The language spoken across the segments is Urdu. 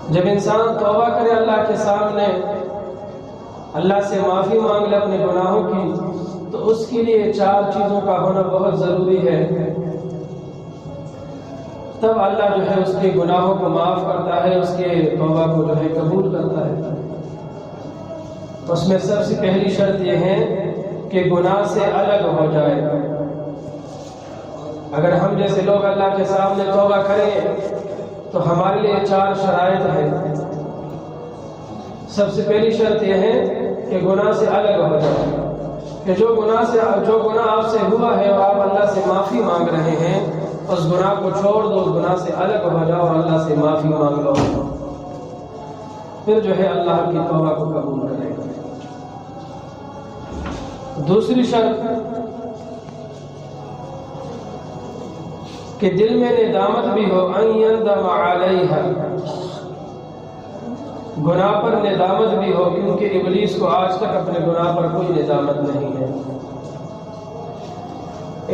جب انسان توبہ کرے اللہ کے سامنے، اللہ سے معافی مانگ لے اپنے گناہوں کی، تو اس کے لیے 4 چیزوں کا ہونا بہت ضروری ہے۔ تب اللہ جو ہے اس کے گناہوں کو معاف کرتا ہے، اس کے توبہ کو جو ہے قبول کرتا ہے۔ اس میں سب سے پہلی شرط یہ ہے کہ گناہ سے الگ ہو جائے۔ اگر ہم جیسے لوگ اللہ کے سامنے توبہ کریں تو ہمارے لیے 4 شرائط ہیں۔ سب سے پہلی شرط یہ ہے کہ گناہ سے الگ ہو جائے، کہ جو گناہ آپ سے ہوا ہے اور آپ اللہ سے معافی مانگ رہے ہیں، اس گناہ کو چھوڑ دو، اس گناہ سے الگ ہو جاؤ اور اللہ سے معافی مانگ لو، پھر جو ہے اللہ کی توبہ کو قبول کرے گا۔ دوسری شرط کہ دل میں ندامت بھی ہو، ان یندم علیہا، گناہ پر ندامت بھی ہو، کیونکہ ابلیس کو آج تک اپنے گناہ پر کوئی ندامت نہیں ہے۔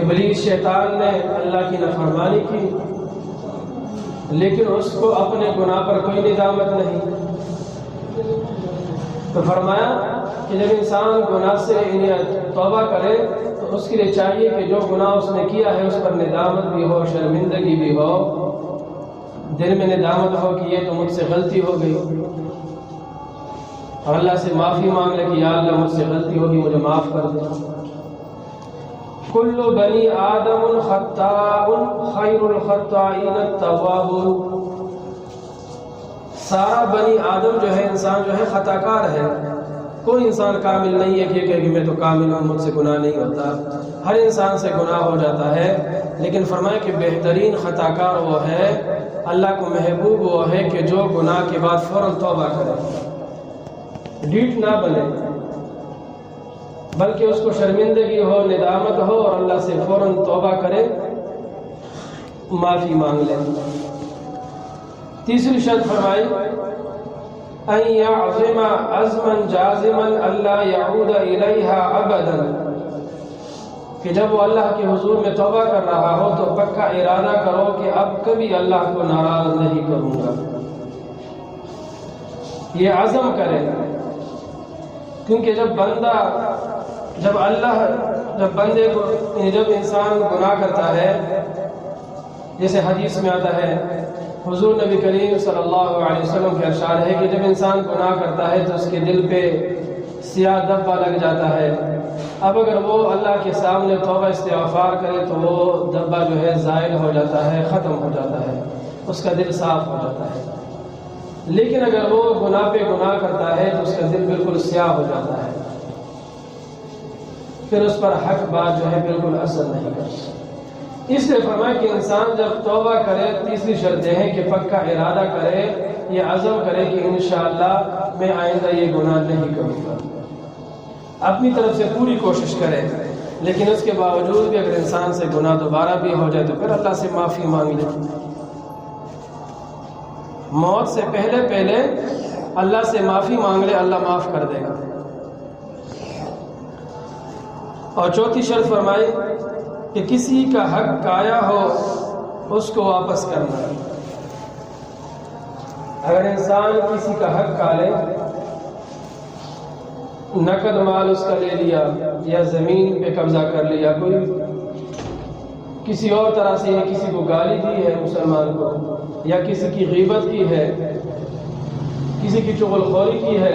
ابلیس شیطان نے اللہ کی نافرمانی کی، لیکن اس کو اپنے گناہ پر کوئی ندامت نہیں۔ تو فرمایا کہ جب انسان گناہ سے توبہ کرے تو اس کے لیے چاہیے کہ جو گناہ اس نے کیا ہے اس پر ندامت بھی ہو، شرمندگی بھی ہو، دل میں ندامت ہو کہ یہ تو مجھ سے غلطی ہو گئی، اور اللہ سے معافی مانگ لے کہ یا اللہ مجھ سے غلطی ہوگی، مجھے معاف کر دے۔ کل بنی آدم خطاء خیر الخطائین التوابون، سارا بنی آدم جو ہے، انسان جو ہے خطا کار ہے، کوئی انسان کامل نہیں ہے کہ میں تو کامل ہوں، مجھ سے گناہ نہیں ہوتا، ہر انسان سے گناہ ہو جاتا ہے، لیکن فرمایا کہ بہترین خطا کار وہ ہے، اللہ کو محبوب وہ ہے کہ جو گناہ کے بعد فوراً توبہ کرے، ڈیٹ نہ بنے، بلکہ اس کو شرمندگی ہو، ندامت ہو، اور اللہ سے فوراً توبہ کرے، معافی مانگ لے۔ تیسری شرط فرمائی ان یعظم عزما جازما الا یعود الیہا ابدا، کہ جب وہ اللہ کے حضور میں توبہ کر رہا ہو تو پکا ارادہ کرو کہ اب کبھی اللہ کو ناراض نہیں کروں گا، یہ عزم کرے، کیونکہ جب انسان گناہ کرتا ہے، جیسے حدیث میں آتا ہے، حضور نبی کریم صلی اللہ علیہ وسلم کا ارشاد ہے کہ جب انسان گناہ کرتا ہے تو اس کے دل پہ سیاہ دھبا لگ جاتا ہے، اب اگر وہ اللہ کے سامنے توبہ استغفار کرے تو وہ دھبا جو ہے زائل ہو جاتا ہے، ختم ہو جاتا ہے، اس کا دل صاف ہو جاتا ہے۔ لیکن اگر وہ گناہ پہ گناہ کرتا ہے تو اس کا دل بالکل سیاہ ہو جاتا ہے، پھر اس پر حق بات جو ہے بالکل اثر نہیں کرتی۔ اس لیے فرمایا کہ انسان جب توبہ کرے، تیسری شرط ہے کہ پکا ارادہ کرے، یہ عزم کرے کہ انشاءاللہ میں آئندہ یہ گناہ نہیں کروں گا، اپنی طرف سے پوری کوشش کرے، لیکن اس کے باوجود بھی اگر انسان سے گناہ دوبارہ بھی ہو جائے تو پھر اللہ سے معافی مانگ لے، موت سے پہلے اللہ سے معافی مانگ لے، اللہ معاف کر دے گا۔ اور چوتھی شرط فرمائی کہ کسی کا حق کایا ہو اس کو واپس کرنا، اگر انسان کسی کا حق کھا لے، نقد مال اس کا لے لیا یا زمین پہ قبضہ کر لیا، کوئی کسی اور طرح سے کسی کو گالی دی ہے مسلمان کو، یا کسی کی غیبت کی ہے، کسی کی چغل خوری کی ہے،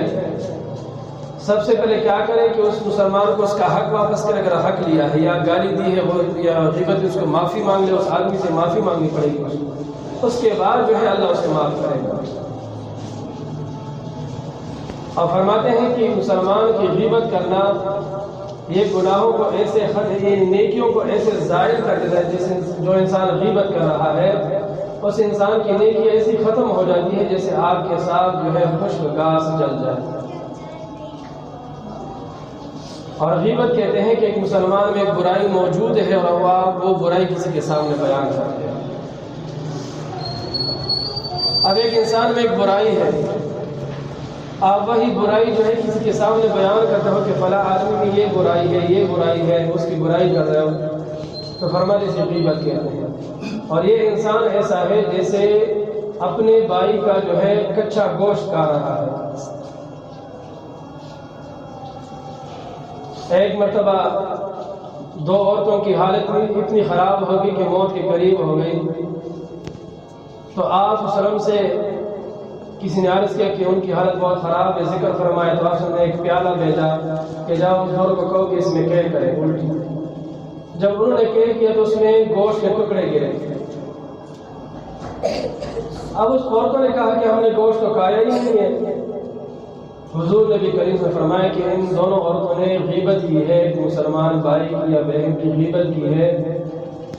سب سے پہلے کیا کرے کہ اس مسلمان کو اس کا حق واپس کرے، اگر حق لیا ہے یا گالی دی ہے یا غیبت، اس کو معافی مانگ لے، اس آدمی سے معافی مانگنی پڑے گی، اس کے بعد جو ہے اللہ اسے معاف کرے گا۔ اور فرماتے ہیں کہ مسلمان کی غیبت کرنا یہ گناہوں کو ایسے یہ نیکیوں کو ایسے ظاہر کر دیتا ہے، جیسے جو انسان غیبت کر رہا ہے اس انسان کی نیکی ایسی ختم ہو جاتی ہے جیسے آگ کے ساتھ جو ہے خشک گھاس جل جائے۔ اور غیبت کہتے ہیں کہ ایک مسلمان میں ایک برائی موجود ہے اور وہ برائی کسی کے سامنے بیان کرتے ہیں۔ اب ایک انسان میں ایک برائی ہے، آپ وہی برائی جو ہے کسی کے سامنے بیان کرتے ہو کہ فلاں آدمی میں یہ برائی ہے، اس کی برائی کر رہے ہو، تو فرماتے اسے غیبت کہتے ہیں۔ اور یہ انسان ایسا ہے جیسے اپنے بھائی کا جو ہے کچا گوشت کھا رہا ہے۔ ایک مرتبہ دو عورتوں کی حالت اتنی خراب ہو گئی کہ موت کے قریب ہو گئی، تو آپ صلی اللہ علیہ وسلم سے کسی نے عرض کیا کہ ان کی حالت بہت خراب ہے، ذکر فرمایا، تو آپ نے ایک پیالہ بھیجا کہ جاؤ اس دور کو کہو کہ اس میں کہہ کرے الٹی۔ جب انہوں نے کہہ کیا تو اس میں گوشت کے ٹکڑے گرے۔ اب اس عورتوں نے کہا کہ ہم نے گوشت تو کھایا ہی نہیں ہے۔ حضور نبی کریم نے فرمایا کہ ان دونوں عورتوں نے غیبت کی ہے، مسلمان بھائی کی یا بہن کی غیبت کی ہے،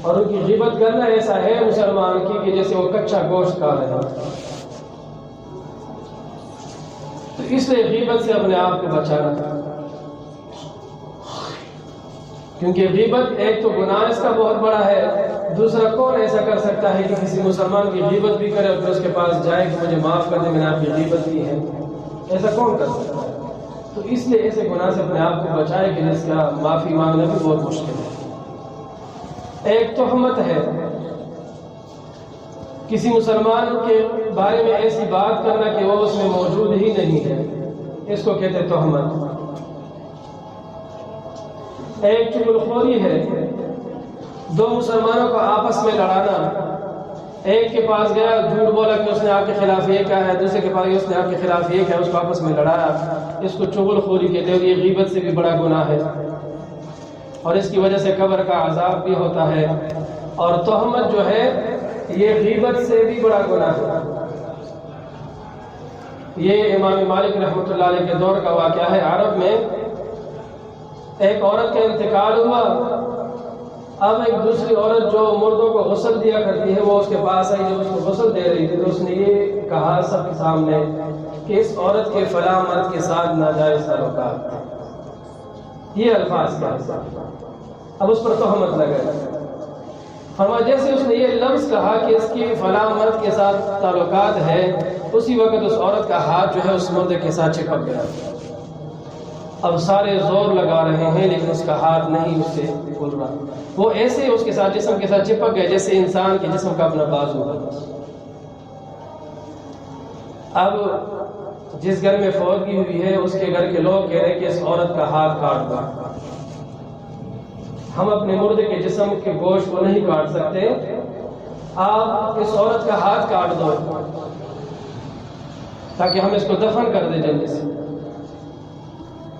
اور ان کی غیبت کرنا ایسا ہے مسلمان کی کہ جیسے وہ کچا گوشت کھا رہے ہیں۔ تو اس لیے غیبت سے اپنے آپ کو بچانا، کیونکہ غیبت ایک تو گناہ اس کا بہت بڑا ہے، دوسرا کون ایسا کر سکتا ہے کہ کسی مسلمان کی غیبت بھی کرے اور پھر اس کے پاس جائے کہ مجھے معاف کر دیں، میں نے آپ کی غیبت کی ہے؟ ایسا کون کر سکتا ہے؟ تو اس لیے ایسے گناہ سے اپنے آپ کو بچائے کہ جس کا معافی مانگنا بھی بہت مشکل ہے۔ ایک تہمت ہے، کسی مسلمان کے بارے میں ایسی بات کرنا کہ وہ اس میں موجود ہی نہیں ہے، اس کو کہتے ہیں تہمت۔ ایک چغلخوری ہے، دو مسلمانوں کو آپس میں لڑانا، ایک کے پاس گیا جھوٹ بولا کہ اس نے آپ کے خلاف یہ کہا ہے، دوسرے کے پاس گیا اس نے آپ کے خلاف یہ کہا، اس کو آپس میں لڑایا، اس کو چغلخوری کہتے ہیں، اور یہ غیبت سے بھی بڑا گناہ ہے، اور اس کی وجہ سے قبر کا عذاب بھی ہوتا ہے۔ اور تہمت جو ہے یہ غیبت سے بھی بڑا گناہ ہے۔ یہ امام مالک رحمۃ اللہ علیہ کے دور کا واقعہ ہے۔ عرب میں ایک عورت کا انتقال ہوا، اب ایک دوسری عورت جو مردوں کو غسل دیا کرتی ہے وہ اس کے پاس آئی، جب اس کو غسل دے رہی تھی تو اس نے یہ کہا سب کے سامنے کہ اس عورت کے فلاں مرد کے ساتھ ناجائز تعلقات، یہ الفاظ کا حصہ۔ اب اس پر تہمت لگا، فرمایا جیسے اس نے یہ لفظ کہا کہ اس کی فلاں مرد کے ساتھ تعلقات ہے، اسی وقت اس عورت کا ہاتھ جو ہے اس مرد کے ساتھ چپک گیا۔ اب سارے زور لگا رہے ہیں لیکن اس کا ہاتھ نہیں اس سے کھل رہا، وہ ایسے اس کے ساتھ جسم کے ساتھ چپک گئے جیسے انسان کے جسم کا اپنا بازو ہے۔ اب جس گھر میں فوتگی ہوئی ہے اس کے گھر کے لوگ کہہ رہے کہ اس عورت کا ہاتھ کاٹ دو، ہم اپنے مردے کے جسم کے گوشت کو نہیں کاٹ سکتے، آپ اس عورت کا ہاتھ کاٹ دو تاکہ ہم اس کو دفن کر دیں جلدی سے۔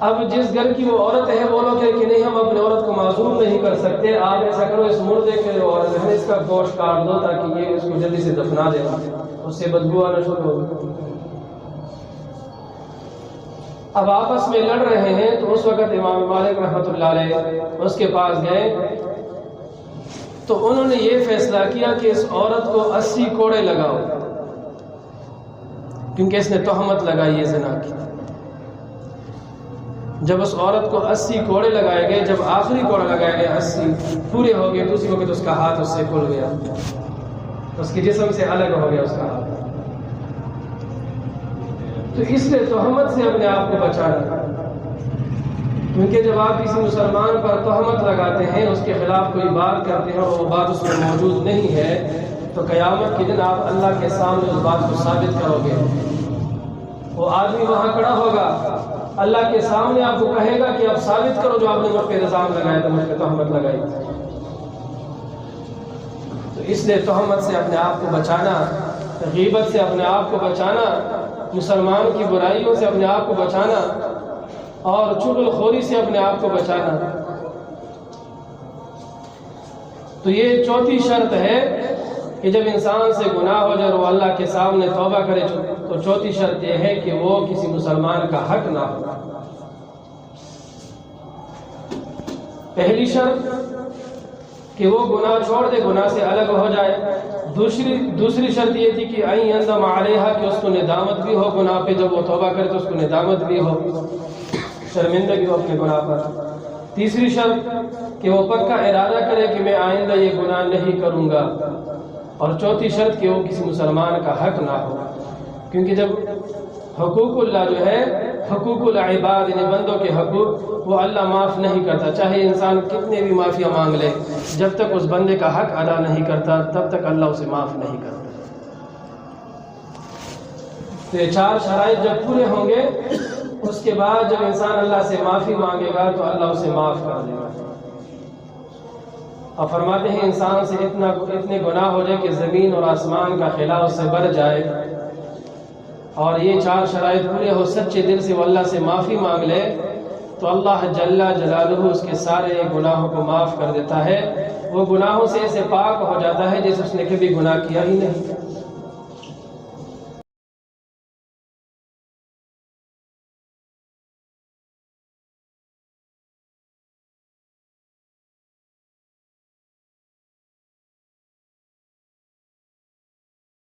اب جس گھر کی وہ عورت ہے وہ لوگ کہ نہیں ہم اپنے عورت کو معذور نہیں کر سکتے، آپ ایسا کرو اس مردے کے جو عورت ہے اس کا گوشت کاٹ دو تاکہ یہ اس کو جلدی سے دفنا دے، اس سے بدبو آنا شروع ہوگی۔ اب آپس میں لڑ رہے ہیں تو اس وقت امام مالک رحمۃ اللہ علیہ اس کے پاس گئے تو انہوں نے یہ فیصلہ کیا کہ اس عورت کو 80 کوڑے لگاؤ، کیونکہ اس نے تہمت لگائی ہے زنا کی۔ جب اس عورت کو 80 کوڑے لگائے گئے، جب آخری کوڑا لگایا گیا 80 پورے ہو گئے تو اسی وقت اس کا ہاتھ اس سے کھل گیا، اس کے جسم سے الگ ہو گیا اس کا ہاتھ۔ تو اس لیے تہمت سے اپنے آپ کو بچانا، کیونکہ جب آپ کسی مسلمان پر تہمت لگاتے ہیں، اس کے خلاف کوئی بات کرتے ہیں اور وہ بات اس میں موجود نہیں ہے، تو قیامت کے دن آپ اللہ کے سامنے اس بات کو ثابت کرو گے۔ وہ آدمی وہاں کھڑا ہوگا، اللہ کے سامنے آپ کو کہے گا کہ آپ ثابت کرو جو آپ نے مجھ پہ الزام لگایا تھا، مجھ پہ تہمت لگائی تھی۔ تو اس لیے تہمت سے اپنے آپ کو بچانا، غیبت سے اپنے آپ کو بچانا، مسلمان کی برائیوں سے اپنے آپ کو بچانا اور چغلخوری سے اپنے آپ کو بچانا۔ تو یہ چوتھی شرط ہے کہ جب انسان سے گناہ ہو جائے اور وہ اللہ کے سامنے توبہ کرے تو چوتھی شرط یہ ہے کہ وہ کسی مسلمان کا حق نہ ہو۔ پہلی شرط کہ وہ گناہ چھوڑ دے، گناہ سے الگ ہو جائے۔ دوسری شرط یہ تھی کہ این یندم علیہا، کہ اس کو ندامت بھی ہو گناہ پہ، جب وہ توبہ کرے تو اس کو ندامت بھی ہو، شرمندگی ہو اپنے گناہ پر۔ تیسری شرط کہ وہ پکا ارادہ کرے کہ میں آئندہ یہ گناہ نہیں کروں گا، اور چوتھی شرط کہ وہ کسی مسلمان کا حق نہ ہو، کیونکہ جب حقوق اللہ جو ہے، حقوق العباد یعنی بندوں کے حقوق، وہ اللہ معاف نہیں کرتا، چاہے انسان کتنے بھی معافیاں مانگ لے، جب تک اس بندے کا حق ادا نہیں کرتا تب تک اللہ اسے معاف نہیں کرتا۔ تو یہ 4 شرائط جب پورے ہوں گے اس کے بعد جب انسان اللہ سے معافی مانگے گا تو اللہ اسے معاف کر دے گا۔ اور فرماتے ہیں انسان سے اتنے گناہ ہو جائے کہ زمین اور آسمان کا خلا اس سے بڑھ جائے، اور یہ 4 شرائط پورے ہو، سچے دل سے وہ اللہ سے معافی مانگ لے، تو اللہ جل جلالہ اس کے سارے گناہوں کو معاف کر دیتا ہے۔ وہ گناہوں سے ایسے پاک ہو جاتا ہے جیسے اس نے کبھی گناہ کیا ہی نہیں۔